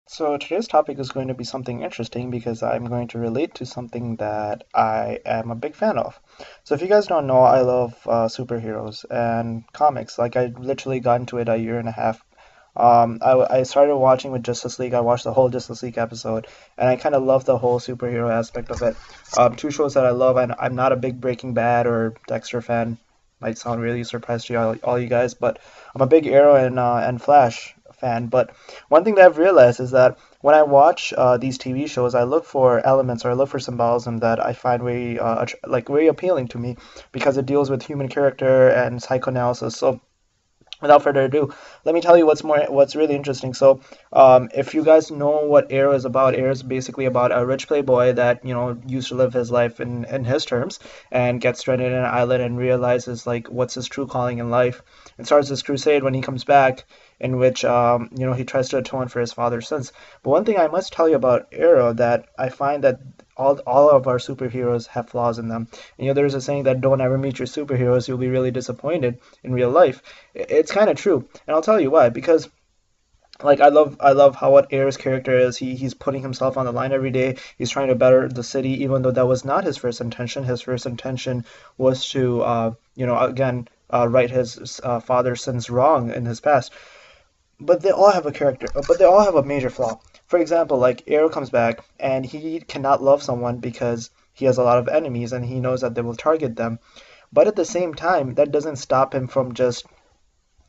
So today's topic is going to be something interesting because I'm going to relate to something that I am a big fan of. So if you guys don't know, I love superheroes and comics. Like I literally got into it a year and a half. I started watching with Justice League. I watched the whole Justice League episode, and I kind of love the whole superhero aspect of it. Two shows that I love, and I'm not a big Breaking Bad or Dexter fan. Might sound really surprised to all you guys, but I'm a big Arrow and Flash fan. But one thing that I've realized is that when I watch these TV shows, I look for elements or I look for symbolism that I find very appealing to me because it deals with human character and psychoanalysis. So without further ado, let me tell you what's really interesting. So, if you guys know what Arrow is about, Arrow is basically about a rich playboy that used to live his life in his terms and gets stranded in an island and realizes like what's his true calling in life and starts this crusade when he comes back, in which he tries to atone for his father's sins. But one thing I must tell you about Arrow that I find that all of our superheroes have flaws in them. There's a saying that don't ever meet your superheroes, you'll be really disappointed in real life. It's kind of true, and I'll tell you why. Because like I love how what Air's character is. He's putting himself on the line every day. He's trying to better the city, even though that was not his first intention. His first intention was to again right his father's sins wrong in his past. But they all have a character, but they all have a major flaw. For example, like Arrow comes back and he cannot love someone because he has a lot of enemies and he knows that they will target them. But at the same time, that doesn't stop him from just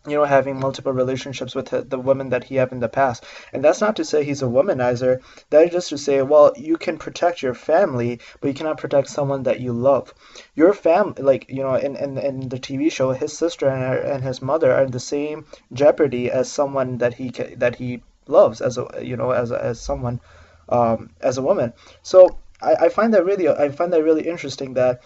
having multiple relationships with the women that he have in the past. And that's not to say he's a womanizer. That is just to say, well, you can protect your family, but you cannot protect someone that you love. Your family, like, in the TV show, his sister and his mother are in the same jeopardy as someone that he loves as someone as a woman. So I find that really interesting that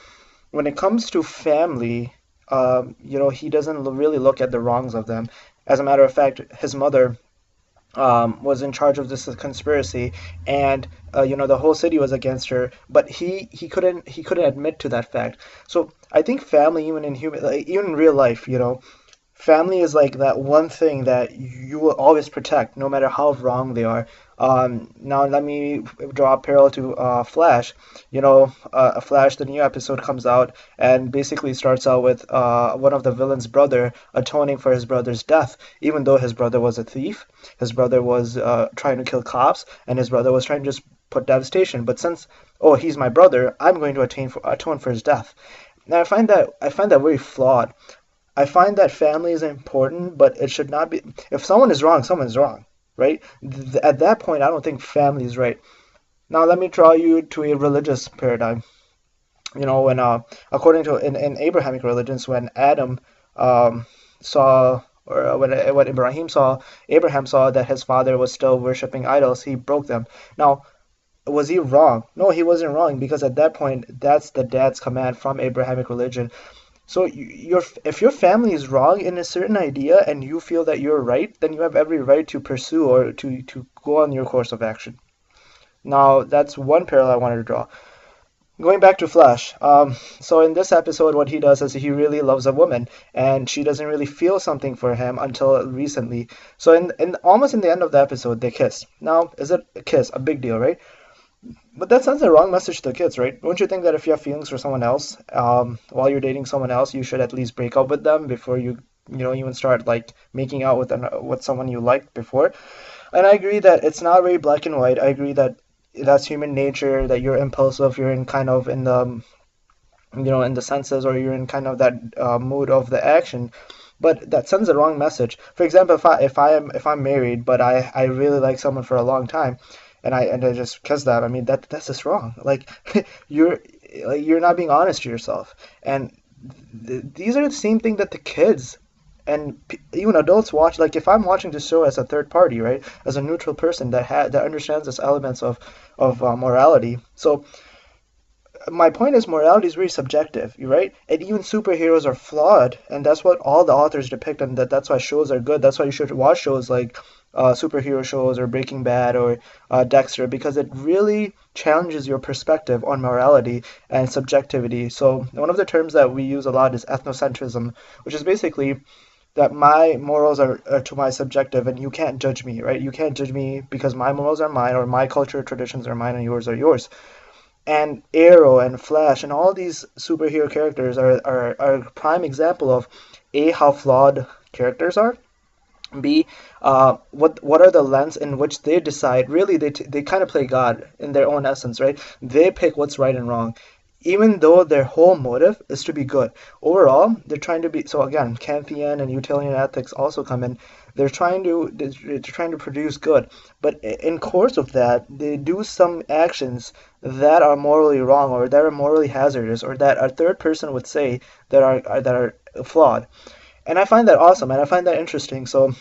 when it comes to family, he doesn't really look at the wrongs of them. As a matter of fact, his mother was in charge of this conspiracy, and the whole city was against her. But he couldn't admit to that fact. So I think family, even in real life, family is like that one thing that you will always protect, no matter how wrong they are. Now let me draw a parallel to Flash. Flash, the new episode comes out and basically starts out with one of the villain's brother atoning for his brother's death, even though his brother was a thief, his brother was trying to kill cops, and his brother was trying to just put devastation. But since, oh, he's my brother, I'm going to atone for his death. Now I find that very flawed. I find that family is important, but it should not be. If someone is wrong, someone's wrong, right? At that point, I don't think family is right. Now, let me draw you to a religious paradigm. When according to in Abrahamic religions, when Adam saw or when Abraham saw that his father was still worshiping idols, he broke them. Now, was he wrong? No, he wasn't wrong because at that point, that's the dad's command from Abrahamic religion. So if your family is wrong in a certain idea and you feel that you're right, then you have every right to pursue or to go on your course of action. Now, that's one parallel I wanted to draw. Going back to Flash, so in this episode, what he does is he really loves a woman, and she doesn't really feel something for him until recently. So in almost in the end of the episode, they kiss. Now, is it a kiss? A big deal, right? But that sends the wrong message to the kids, right? Don't you think that if you have feelings for someone else, while you're dating someone else, you should at least break up with them before you even start like making out with someone you liked before? And I agree that it's not very black and white. I agree that that's human nature, that you're impulsive, you're in kind of in the in the senses, or you're in kind of that mood of the action. But that sends the wrong message. For example, if I'm married, but I really like someone for a long time, and I just kiss them, I mean that's just wrong. Like you're you're not being honest to yourself. And these are the same thing that the kids and even adults watch. Like if I'm watching this show as a third party, right, as a neutral person that understands this elements of morality. So my point is morality is very subjective, right? And even superheroes are flawed, and that's what all the authors depict, and that's why shows are good. That's why you should watch shows like superhero shows or Breaking Bad or Dexter, because it really challenges your perspective on morality and subjectivity. So one of the terms that we use a lot is ethnocentrism, which is basically that my morals are to my subjective, and you can't judge me, right? You can't judge me because my morals are mine, or my culture traditions are mine, and yours are yours. And Arrow and Flash and all these superhero characters are a prime example of A, how flawed characters are, B, what are the lens in which they decide. Really, they kind of play God in their own essence, right? They pick what's right and wrong, even though their whole motive is to be good. Overall, they're trying to be. So again, Kantian and utilitarian ethics also come in. They're trying to produce good, but in course of that, they do some actions that are morally wrong, or that are morally hazardous, or that a third person would say that are flawed. And I find that awesome, and I find that interesting. So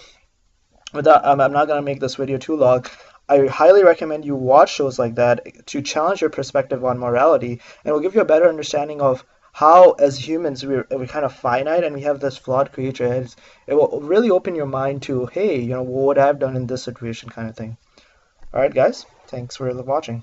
with that, I'm not going to make this video too long. I highly recommend you watch shows like that to challenge your perspective on morality, and it will give you a better understanding of how, as humans, we're kind of finite and we have this flawed creature. It will really open your mind to, hey, what would I have done in this situation, kind of thing. All right, guys, thanks for watching.